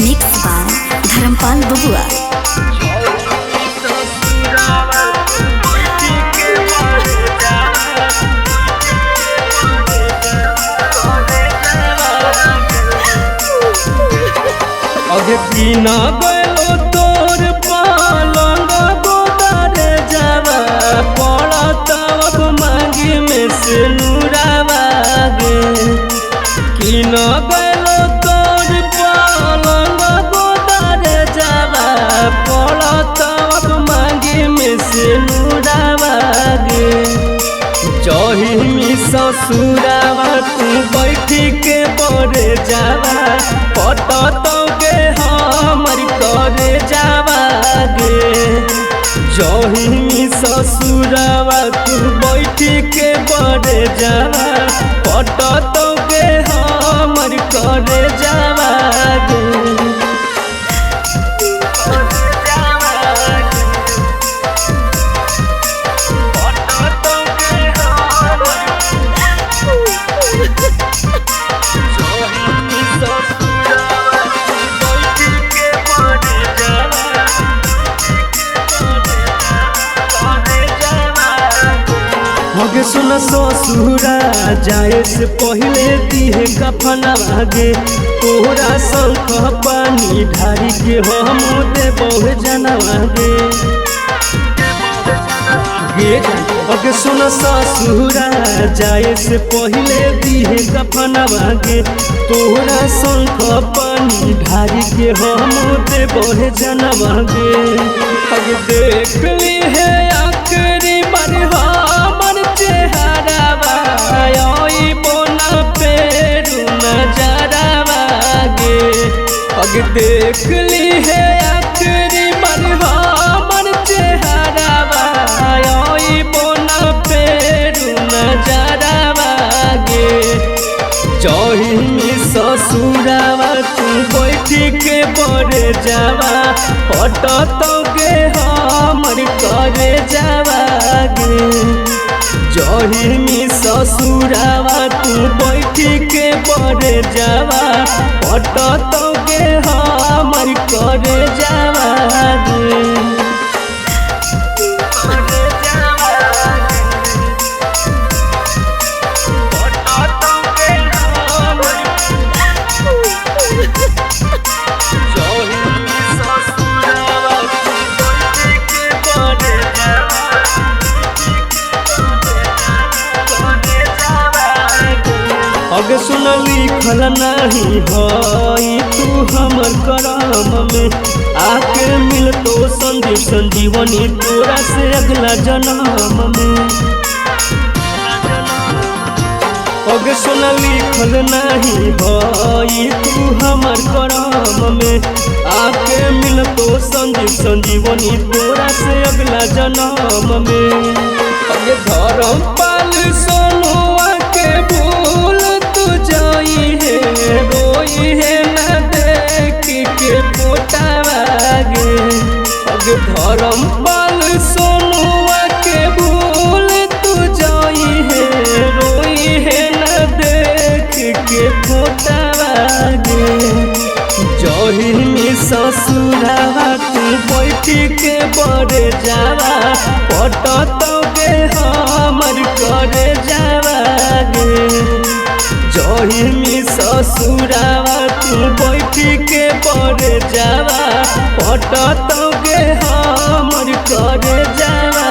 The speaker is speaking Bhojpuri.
मिक्स बाय धर्मपाल बबुआ। अगे पीना गलो तोर पालंग गोदारे जावा पड़त अब मांगी में से नूरावागे कीना गलो तोर पालंग गोदारे जावा पड़त अब मांगी में से नूरावागे जहिमी ससुरावा तू बैठी के बड़े जावा पटत गे हमर करे जावा गे जहिमी ससुरावा तू बैठी के बड़े जावा पटत गे हमर करे जावा गे मगे सुन ससुरा जाए से पहले दिहे कफना भागे तोरा शंख पानी ढारी के हम दे बहु जनवागे मगे सुन ससुरा जाए से पहले दिहे कफना भागे तोरा शंख पानी ढारी के हम दे बहु जनवागे अगे देख ली है आखिरी बार हमर चेहरावा आई बोना पेरू नजरावा गे अग देख ली है आखिरी बार हमर चेहरावा आई बोना पेरू नजरावा गे जहिमी ससुरावा तू बैठी के बड़े जावा पटत गे हमर करे जावा गे जहिमी ससुरावा तू बैठी के बड़े जावा पटत गे हमर करे जावा गे अगे सुन लिखल नहीं हई तू हमर करम में आके मिल तो संजीव संजीवनी तोरा से अगला जन्म में अगे सुन लिखल नहीं हई तू हमर करम में आके मिल तो संजीव संजीवनी तोरा से अगला जन्म में अगे धर्मपाल सोनुआ के भूल जाई है रोई है न देख के पोटावागे अगे धर्मपाल सोनुआ के भूल तू जाई है रोई है न देख के पोटावागे जहिमी ससुरावा तू बैठी के बड़े जावा पटत गे हमर करे जावा गे जहिमी ससुरावा तू बैठी के बड़े जावा पटत गे हमर करे जावा